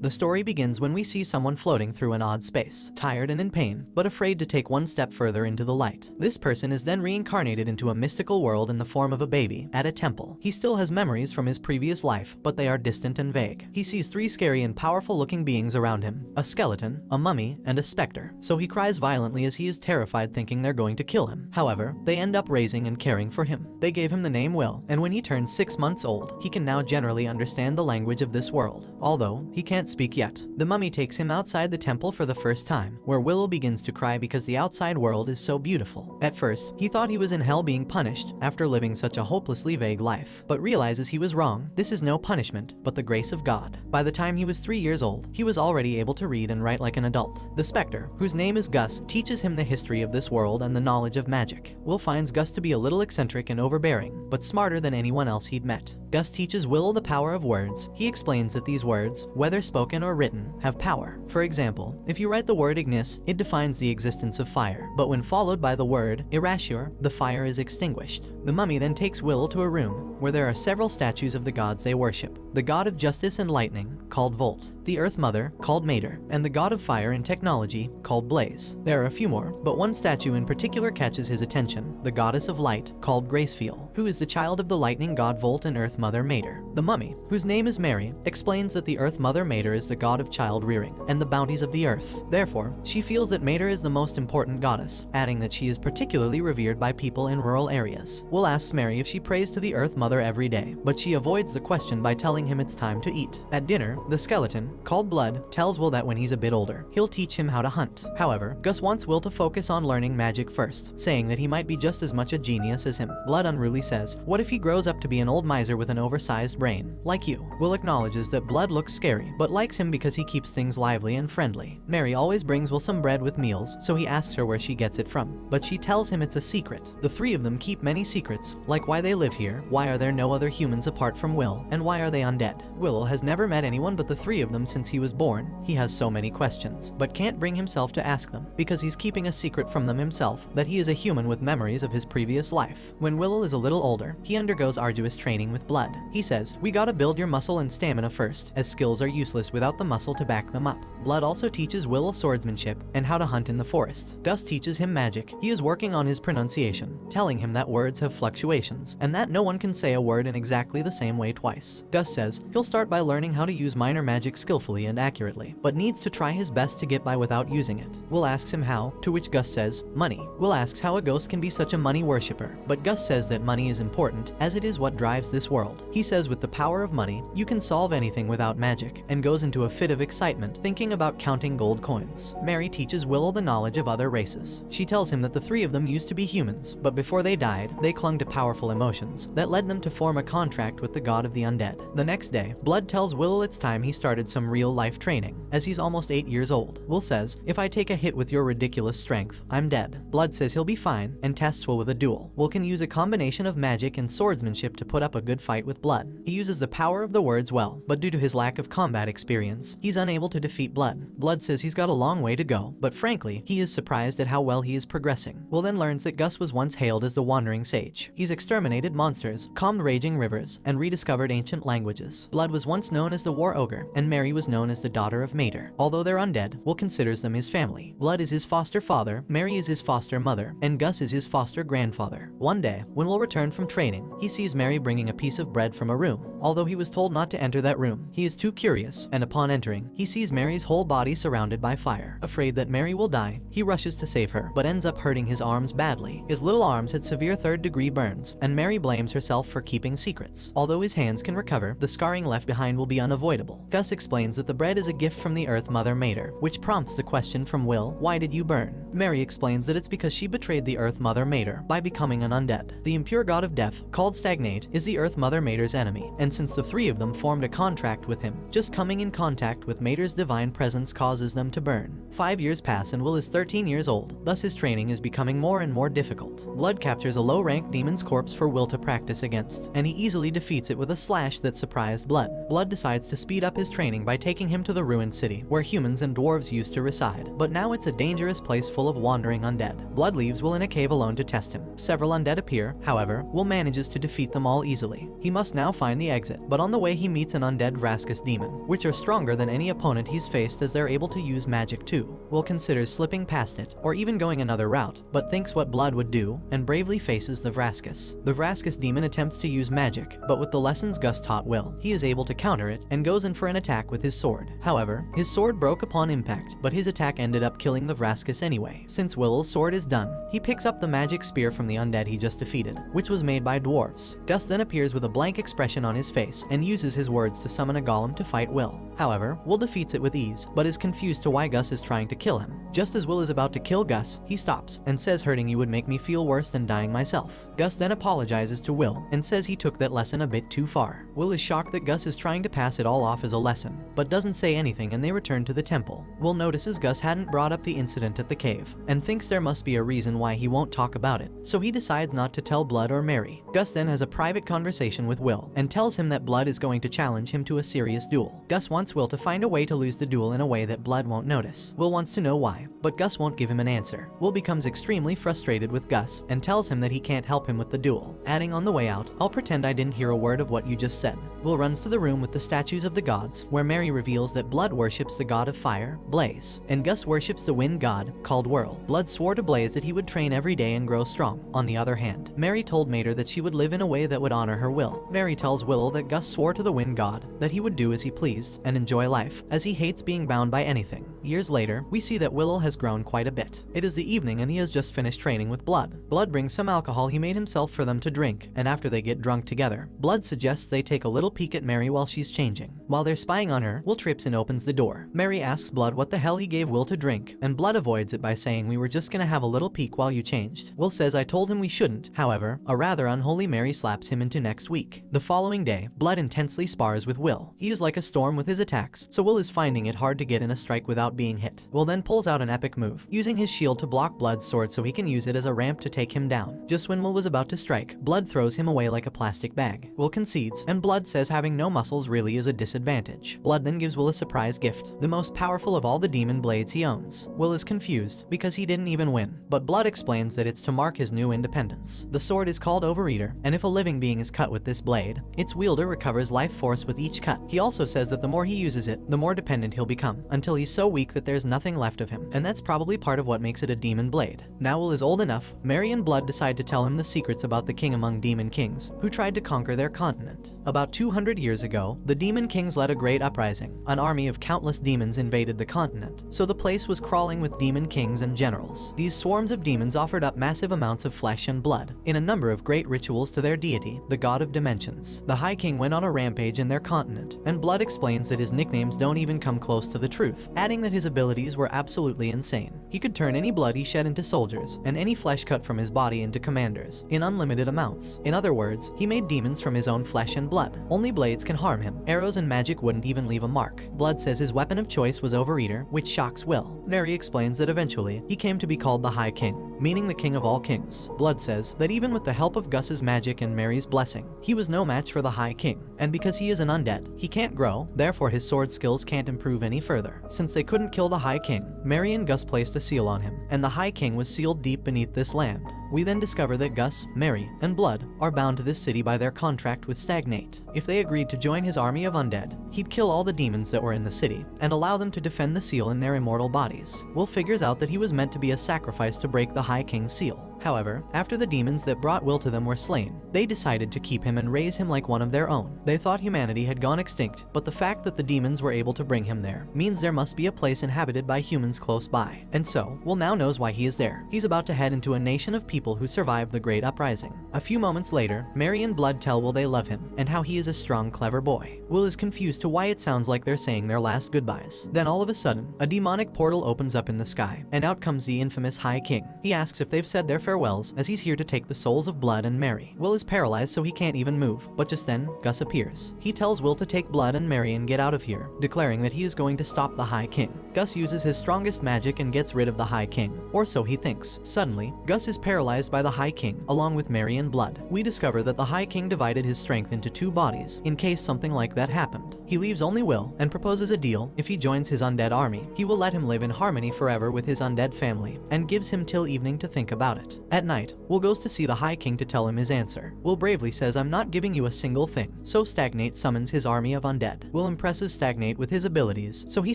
The story begins when we see someone floating through an odd space, tired and in pain, but afraid to take one step further into the light. This person is then reincarnated into a mystical world in the form of a baby, at a temple. He still has memories from his previous life, but they are distant and vague. He sees three scary and powerful looking beings around him, a skeleton, a mummy, and a specter. So he cries violently as he is terrified, thinking they're going to kill him. However, they end up raising and caring for him. They gave him the name Will, and when he turns 6 months old, he can now generally understand the language of this world. Although he can't speak yet, the mummy takes him outside the temple for the first time, where Will begins to cry because the outside world is so beautiful. At first, he thought he was in hell being punished after living such a hopelessly vague life, but realizes he was wrong. This is no punishment, but the grace of God. By the time he was 3 years old, he was already able to read and write like an adult. The specter, whose name is Gus, teaches him the history of this world and the knowledge of magic. Will finds Gus to be a little eccentric and overbearing, but smarter than anyone else he'd met. Gus teaches Will the power of words. He explains that these words, whether spoken or written, have power. For example, if you write the word ignis, it defines the existence of fire, but when followed by the word irasure, the fire is extinguished. The mummy then takes Will to a room where there are several statues of the gods they worship: the god of justice and lightning, called Volt; the Earth Mother, called Mater; and the god of fire and technology, called Blaze. There are a few more, but one statue in particular catches his attention: the goddess of light, called Graceful, who is the child of the lightning god Volt and Earth Mother Mater. The mummy, whose name is Mary, explains that the Earth Mother Mater is the god of child rearing and the bounties of the earth. Therefore, she feels that Mater is the most important goddess, adding that she is particularly revered by people in rural areas. Will asks Mary if she prays to the Earth Mother every day, but she avoids the question by telling him it's time to eat. At dinner, the skeleton, called Blood, tells Will that when he's a bit older, he'll teach him how to hunt. However, Gus wants Will to focus on learning magic first, saying that he might be just as much a genius as him. Blood unruly says, "What if he grows up to be an old miser with an oversized brain, like you?" Will acknowledges that Blood looks scary, but likes him because he keeps things lively and friendly. Mary always brings Will some bread with meals, so he asks her where she gets it from, but she tells him it's a secret. The three of them keep many secrets, like why they live here, why are there no other humans apart from Will, and why are they undead. Will has never met anyone but the three of them since he was born. He has so many questions, but can't bring himself to ask them, because he's keeping a secret from them himself, that he is a human with memories of his previous life. When Will is a little older, he undergoes arduous training with Blood. He says, "We gotta build your muscle and stamina first, as skills are useless without the muscle to back them up." Blood also teaches Will swordsmanship and how to hunt in the forest. Gus teaches him magic. He is working on his pronunciation, telling him that words have fluctuations, and that no one can say a word in exactly the same way twice. Gus says he'll start by learning how to use minor magic skillfully and accurately, but needs to try his best to get by without using it. Will asks him how, to which Gus says, money. Will asks how a ghost can be such a money worshipper, but Gus says that money is important, as it is what drives this world. He says with the power of money, you can solve anything without magic, and goes into a fit of excitement, thinking about counting gold coins. Mary teaches Will the knowledge of other races. She tells him that the three of them used to be humans, but before they died, they clung to powerful emotions that led them to form a contract with the god of the undead. The next day, Blood tells Will it's time he started some real-life training, as he's almost 8 years old. Will says, "If I take a hit with your ridiculous strength, I'm dead." Blood says he'll be fine, and tests Will with a duel. Will can use a combination of magic and swordsmanship to put up a good fight with Blood. He uses the power of the words well, but due to his lack of combat experience, he's unable to defeat Blood. Blood says he's got a long way to go, but frankly, he is surprised at how well he is progressing. Will then learns that Gus was once hailed as the Wandering Sage. He's exterminated monsters, calmed raging rivers, and rediscovered ancient languages. Blood was once known as the War Ogre, and Mary was known as the daughter of Mater. Although they're undead, Will considers them his family. Blood is his foster father, Mary is his foster mother, and Gus is his foster grandfather. One day, when Will returned from training, he sees Mary bringing a piece of bread from a room. Although he was told not to enter that room, he is too curious, and upon entering, he sees Mary's whole body surrounded by fire. Afraid that Mary will die, he rushes to save her, but ends up hurting his arms badly. His little arms had severe third-degree burns, and Mary blames herself for keeping secrets. Although his hands can recover, the scarring left behind will be unavoidable. Gus explains that the bread is a gift from the Earth Mother Mater, which prompts the question from Will, why did you burn? Mary explains that it's because she betrayed the Earth Mother Mater by becoming an undead. The impure god of death, called Stagnate, is the Earth Mother Mater's enemy, and since the three of them formed a contract with him, just coming in contact with Mater's divine presence causes them to burn. 5 years pass and Will is 13 years old, thus his training is becoming more and more difficult. Blood captures a low-ranked demon's corpse for Will to practice against, and he easily defeats it with a slash that surprised Blood. Blood decides to speed up his training by taking him to the ruined city, where humans and dwarves used to reside, but now it's a dangerous place full of wandering undead. Blood leaves Will in a cave alone to test him. Several undead appear, however, Will manages to defeat them all easily. He must now find find the exit, but on the way he meets an undead Vrascus demon, which are stronger than any opponent he's faced as they're able to use magic too. Will considers slipping past it, or even going another route, but thinks what Blood would do, and bravely faces the Vrascus. The Vrascus demon attempts to use magic, but with the lessons Gus taught Will, he is able to counter it, and goes in for an attack with his sword. However, his sword broke upon impact, but his attack ended up killing the Vrascus anyway. Since Will's sword is done, he picks up the magic spear from the undead he just defeated, which was made by dwarves. Gus then appears with a blank expression on his face, and uses his words to summon a golem to fight Will. However, Will defeats it with ease, but is confused to why Gus is trying to kill him. Just as Will is about to kill Gus, he stops, and says hurting you would make me feel worse than dying myself. Gus then apologizes to Will, and says he took that lesson a bit too far. Will is shocked that Gus is trying to pass it all off as a lesson, but doesn't say anything, and they return to the temple. Will notices Gus hadn't brought up the incident at the cave, and thinks there must be a reason why he won't talk about it, so he decides not to tell Blood or Mary. Gus then has a private conversation with Will, and tells him that Blood is going to challenge him to a serious duel. Gus wants Will to find a way to lose the duel in a way that Blood won't notice. Will wants to know why, but Gus won't give him an answer. Will becomes extremely frustrated with Gus, and tells him that he can't help him with the duel, adding on the way out, "I'll pretend I didn't hear a word of what you just said." Will runs to the room with the statues of the gods, where Mary reveals that Blood worships the god of fire, Blaze, and Gus worships the wind god, called Whirl. Blood swore to Blaze that he would train every day and grow strong. On the other hand, Mary told Mater that she would live in a way that would honor her will. Mary tells Will that Gus swore to the wind god that he would do as he pleased and enjoy life, as he hates being bound by anything. Years later, we see that Will has grown quite a bit. It is the evening and he has just finished training with Blood. Blood brings some alcohol he made himself for them to drink, and after they get drunk together, Blood suggests they take a little peek at Mary while she's changing. While they're spying on her, Will trips and opens the door. Mary asks Blood what the hell he gave Will to drink, and Blood avoids it by saying we were just gonna have a little peek while you changed. Will says I told him we shouldn't. However, a rather unholy Mary slaps him into next week. The following day, Blood intensely spars with Will. He is like a storm with his attacks, so Will is finding it hard to get in a strike without being hit. Will then pulls out an epic move, using his shield to block Blood's sword so he can use it as a ramp to take him down. Just when Will was about to strike, Blood throws him away like a plastic bag. Will concedes, and Blood says having no muscles really is a disadvantage. Blood then gives Will a surprise gift, the most powerful of all the demon blades he owns. Will is confused, because he didn't even win, but Blood explains that it's to mark his new independence. The sword is called Overeater, and if a living being is cut with this blade, its wielder recovers life force with each cut. He also says that the more he uses it, the more dependent he'll become, until he's so weak that there's nothing left of him, and that's probably part of what makes it a demon blade. Now Will is old enough, Mary and Blood decide to tell him the secrets about the king among demon kings, who tried to conquer their continent. About 200 years ago, the demon kings led a great uprising. An army of countless demons invaded the continent, so the place was crawling with demon kings and generals. These swarms of demons offered up massive amounts of flesh and blood, in a number of great rituals to their deity, the god of dimensions. The High King went on a rampage in their continent, and Blood explains that his nicknames don't even come close to the truth, adding that his abilities were absolutely insane. He could turn any blood he shed into soldiers, and any flesh cut from his body into commanders, in unlimited amounts. In other words, he made demons from his own flesh and blood. Only blades can harm him. Arrows and magic wouldn't even leave a mark. Blood says his weapon of choice was Overeater, which shocks Will. Mary explains that eventually, he came to be called the High King, meaning the king of all kings. Blood says that even with the help of Gus's magic and Mary's blessing, he was no match for the High King, and because he is an undead, he can't grow, therefore his sword skills can't improve any further. Since they couldn't kill the High King, Mary and Gus placed a seal on him, and the High King was sealed deep beneath this land. We then discover that Gus, Mary, and Blood are bound to this city by their contract with Stagnate. If they agreed to join his army of undead, he'd kill all the demons that were in the city, and allow them to defend the seal in their immortal bodies. Will figures out that he was meant to be a sacrifice to break the High King's seal. However, after the demons that brought Will to them were slain, they decided to keep him and raise him like one of their own. They thought humanity had gone extinct, but the fact that the demons were able to bring him there means there must be a place inhabited by humans close by. And so, Will now knows why he is there. He's about to head into a nation of people who survived the Great Uprising. A few moments later, Mary and Blood tell Will they love him, and how he is a strong, clever boy. Will is confused to why it sounds like they're saying their last goodbyes. Then all of a sudden, a demonic portal opens up in the sky, and out comes the infamous High King. He asks if they've said their farewells, as he's here to take the souls of Blood and Mary. Will is paralyzed so he can't even move, but just then, Gus appears. He tells Will to take Blood and Mary and get out of here, declaring that he is going to stop the High King. Gus uses his strongest magic and gets rid of the High King, or so he thinks. Suddenly, Gus is paralyzed by the High King, along with Mary and Blood. We discover that the High King divided his strength into two bodies, in case something like that happened. He leaves only Will, and proposes a deal. If he joins his undead army, he will let him live in harmony forever with his undead family, and gives him till evening to think about it. At night, Will goes to see the High King to tell him his answer. Will bravely says, "I'm not giving you a single thing." So Stagnate summons his army of undead. Will impresses Stagnate with his abilities, so he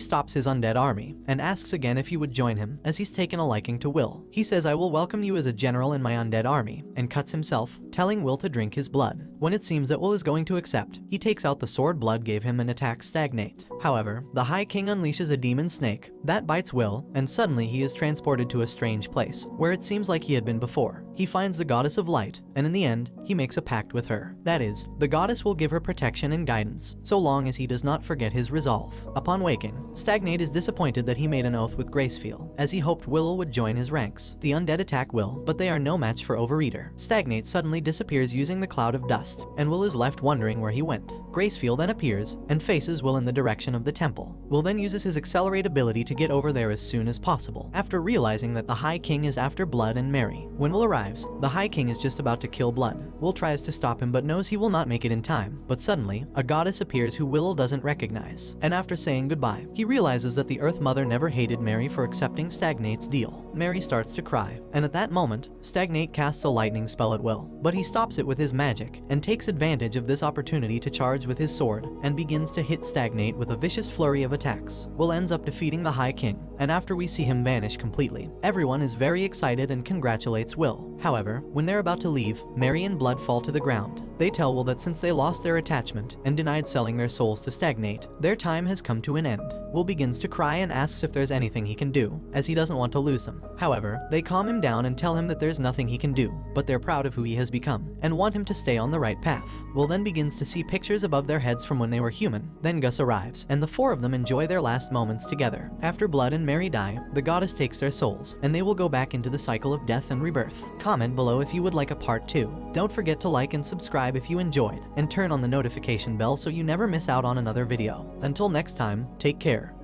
stops his undead army and asks again if he would join him, as he's taken a liking to Will. He says, "I will welcome you as a general in my undead army," and cuts himself, telling Will to drink his blood. When it seems that Will is going to accept, he takes out the sword Blood gave him and attacks Stagnate. However, the High King unleashes a demon snake that bites Will, and suddenly he is transported to a strange place, where it seems like he had been before. He finds the goddess of light, and in the end, he makes a pact with her. That is, the goddess will give her protection and guidance, so long as he does not forget his resolve. Upon waking, Stagnate is disappointed that he made an oath with Graceful, as he hoped Will would join his ranks. The undead attack Will, but they are no match for Overeater. Stagnate suddenly disappears using the cloud of dust, and Will is left wondering where he went. Graceful then appears, and faces Will in the direction of the temple. Will then uses his accelerate ability to get over there as soon as possible, after realizing that the High King is after Blood and Mary. When Will arrives, the High King is just about to kill Blood. Will tries to stop him but knows he will not make it in time, but suddenly, a goddess appears who Will doesn't recognize, and after saying goodbye, he realizes that the Earth Mother never hated Mary for accepting Stagnate's deal. Mary starts to cry, and at that moment, Stagnate casts a lightning spell at Will, but he stops it with his magic, and takes advantage of this opportunity to charge with his sword, and begins to hit Stagnate with a vicious flurry of attacks. Will ends up defeating the High King, and after we see him vanish completely, everyone is very excited and congratulates Will. However, when they're about to leave, Mary and Blood fall to the ground. They tell Will that since they lost their attachment and denied selling their souls to Stagnate, their time has come to an end. Will begins to cry and asks if there's anything he can do, as he doesn't want to lose them. However, they calm him down and tell him that there's nothing he can do, but they're proud of who he has become, and want him to stay on the right path. Will then begins to see pictures above their heads from when they were human. Then Gus arrives, and the four of them enjoy their last moments together. After Blood and Mary die, the goddess takes their souls, and they will go back into the cycle of death and rebirth. Comment below if you would like a part 2. Don't forget to like and subscribe if you enjoyed, and turn on the notification bell so you never miss out on another video. Until next time, take care.